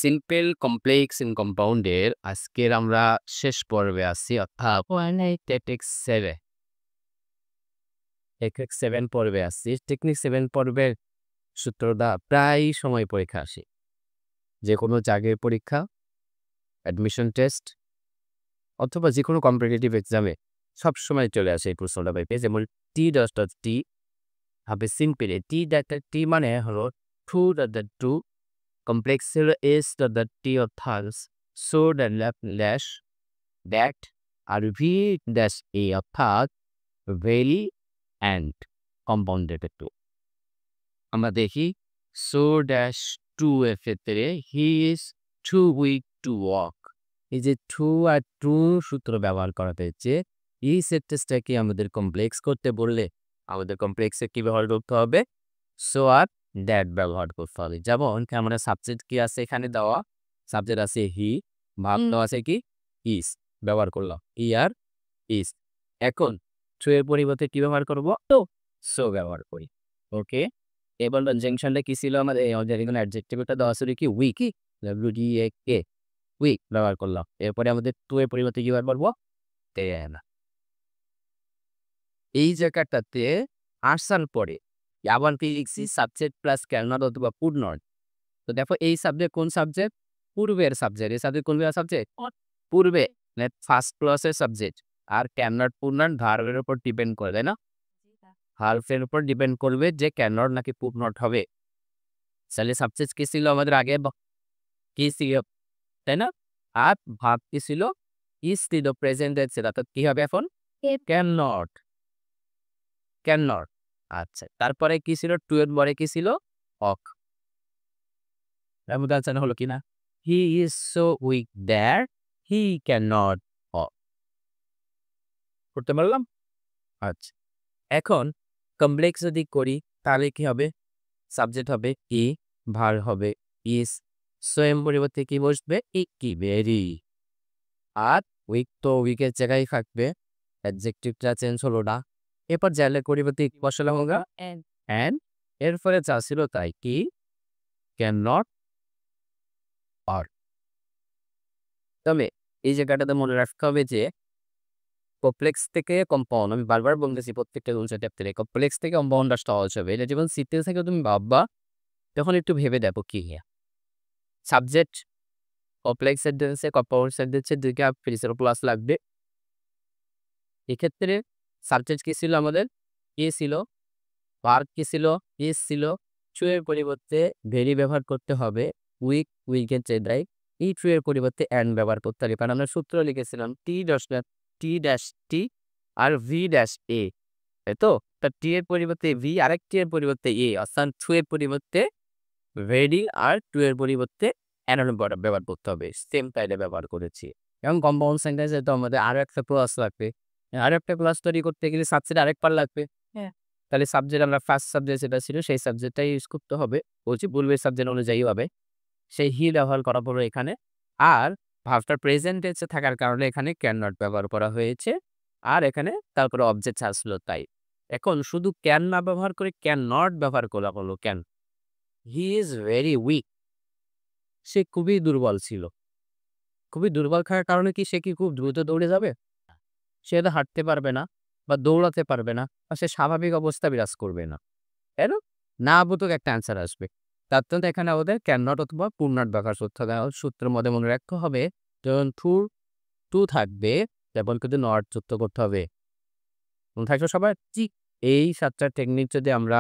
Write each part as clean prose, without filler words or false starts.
Simple, complex and কম্পাউন্ডের আজকের আমরা শেষ পর্বে আছি অর্থাৎ টেকনিক 7 টেকনিক 7 পর্বে আছি। টেকনিক 7 পর্বের সূত্রটা প্রায় সময় পরীক্ষা আসে। যেকোনো জায়গায় পরীক্ষা, অ্যাডমিশন টেস্ট অথবা যেকোনো কম্পিটিটিভ এক্সামে সবসময় চলে আসে এই প্রশ্নটা পাইবে। যেমন টি ডট ডট টি হবে সিম্পল টি ডট টি মানে হলো too dot dot to, complex হলো এস ডট ডট টি অর্থাৎ সো ডট ল্যাশ দ্যাট, আর ভি ড্যাশ এ অর্থাৎ ভেরি অ্যান্ড কম্পাউন্ডেড টু। আমরা দেখি সো ড্যাশ টু এর ক্ষেত্রে he is too weak to walk. এই যে টু আর টু সূত্র ব্যবহার করা হয়েছে, এই সেন্টেন্সটাকে আমাদের কমপ্লেক্স করতে বললে আমাদের কমপ্লেক্সে কি ব্যবহার করতে হবে? সো আর দ্যাট ব্যবহার করতে হবে। যেমন আমাদের সাবজেক্ট কি আছে এখানে দেওয়া, সাবজেক্ট আছে হি, ভাব দেওয়া আছে কি ইজ, ব্যবহার করলাম ই আর ইজ। এখন টু এর পরিবর্তে কি ব্যবহার করব? তো সো ব্যবহার করি। ওকে, এবার জাংশনটা কি ছিল আমাদের? এখানে অ্যাডজেক্টিভটা দেওয়া ছিল কি weak, W D A K, weak ব্যবহার করলাম। এরপরে আমাদের টু এর পরিবর্তে কি ব্যবহার করবো? দেন। এই জায়গাটাতে আসার পরে আবার কি লিখছি? সাবজেক্ট প্লাস ক্যান নট অথবা কুড নট। তো দেখো এই সাবজেক্ট কোন সাবজেক্ট? পূর্বের সাবজেক্ট। এই সাবজেক্ট কোন সাবজেক্ট? পূর্বে, ফার্স্ট ক্লাসের সাবজেক্ট। আর ক্যান নট কুড নট ভার্বের উপর ডিপেন্ড করে, তাই না? ভার্বের উপর ডিপেন্ড করবে যে ক্যান নট নাকি কুড নট হবে। তাহলে সাবজেক্ট কি ছিল আমাদের আগে? কি ছিল, তাই না? আর ভার্ব কি ছিল? ইজ ছিল, প্রেজেন্ট ছিল, অর্থাৎ কি হবে এখন? Can not, can not. আচ্ছা, তারপরে কি ছিল? টু এর পরে কি ছিল? অক। আনসার হলো কিনা? He is so weak that he can not walk. করতে পারলাম? আচ্ছা, এখন কমপ্লেক্স যদি করি তাহলে কি হবে? সাবজেক্ট হবে ই, ভার হবে ইজ, সো এর পরিবর্তে কি বসবে? কি ভেরি। আর উইক তো উইকের জায়গায় থাকবে, অ্যাডজেক্টিভটা চেঞ্জ হলো না। এরপর জ্যালের পরিবর্তে কি বসালাম আমরা? অ্যান্ড। এর ফলে যা ছিল তাই, কি ক্যান নট আর। তবে এই জায়গাটাতে মনে রাখতে হবে যে কমপ্লেক্স থেকে কম্পাউন্ড, আমি বারবার বলতেছি প্রত্যেকটা রুলস চ্যাপ্টারে, কমপ্লেক্স থেকে কম্পাউন্ড আসতে সহজ হবে। এটা যখন সিটেন্স থেকে তুমি ভাববা তখন একটু ভেবে দেখো কি সাবজেক্ট কমপ্লেক্স সেন্টেন্সে, কম্পাউন্ড সেন্টেন্সে দুইটা প্রিসিপল প্লাস লাগবে। এক্ষেত্রে সাবজেক্ট কি ছিল আমাদের? এ ছিল, ভার্ব কি ছিল? ইজ ছিল। টু এর পরিবর্তে ভেরি ব্যবহার করতে হবে, উইক উইকের জায়গায়। এই টু এর পরিবর্তে অ্যান্ড ব্যবহার করতে হবে, কারণ আমরা সূত্র লিখেছিলাম টি ড্যাশ টি আর ভি ড্যাশ এ, তাই তো? তা টি এর পরিবর্তে ভি, আরেক টি এর পরিবর্তে এ, অর্থাৎ টু এর পরিবর্তে ভেরি আর টু এর পরিবর্তে অ্যান্ড ব্যবহার করতে হবে। সেম টাইপে ব্যবহার করেছি। এবং কম্পাউন্ড সেন্টেন্সে তো আমাদের আরো একটা ক্লাস লাগবে। আরো একটা ক্লাস তৈরি করতে গেলে সাবজেক্ট আরেকবার লাগবে। তাহলে সাবজেক্ট আমরা ফার্স্ট সাবজেক্ট যেটা ছিল সেই সাবজেক্টটাই ইউজ করতে হবে। বলছি পূর্বের সাবজেক্ট অনুযায়ী হবে। সেই হি ব্যবহার করা পড়বে এখানে। আর ভার্বটা প্রেজেন্ট টেন্সে থাকার কারণে এখানে ক্যান নট ব্যবহার করা হয়েছে। আর এখানে তারপরে অবজেক্ট আসলো তাই। এখন শুধু ক্যান না ব্যবহার করে ক্যান নট ব্যবহার করা হলো কেন? He is very weak. সে খুবই দুর্বল ছিল। খুবই দুর্বল থাকার কারণে কি সে কি খুব দ্রুত দৌড়ে যাবে? সে তো হাঁটতে পারবে না বা দৌড়াতে পারবে না বা সে স্বাভাবিক অবস্থা বিরাজ করবে না, তাই না? না বোধক একটা অ্যান্সার আসবে। তার জন্য এখানে আমাদের ক্যান নট অথবা কুড নট ব্যবহার করতে হবে। সূত্রের মধ্যে মনে রাখতে হবে যখন টু থাকবে তখন কিন্তু নট যুক্ত করতে হবে। মনে থাকবে সবার? জি। এই 7টা টেকনিক যদি আমরা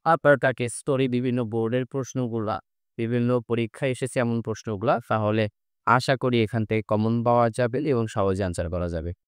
আপনারটাকে স্টোরি, বিভিন্ন বোর্ডের প্রশ্নগুলা, বিভিন্ন পরীক্ষায় এসেছে এমন প্রশ্নগুলা, তাহলে আশা করি এখান থেকে কমন পাওয়া যাবে এবং সহজে অ্যান্সার করা যাবে।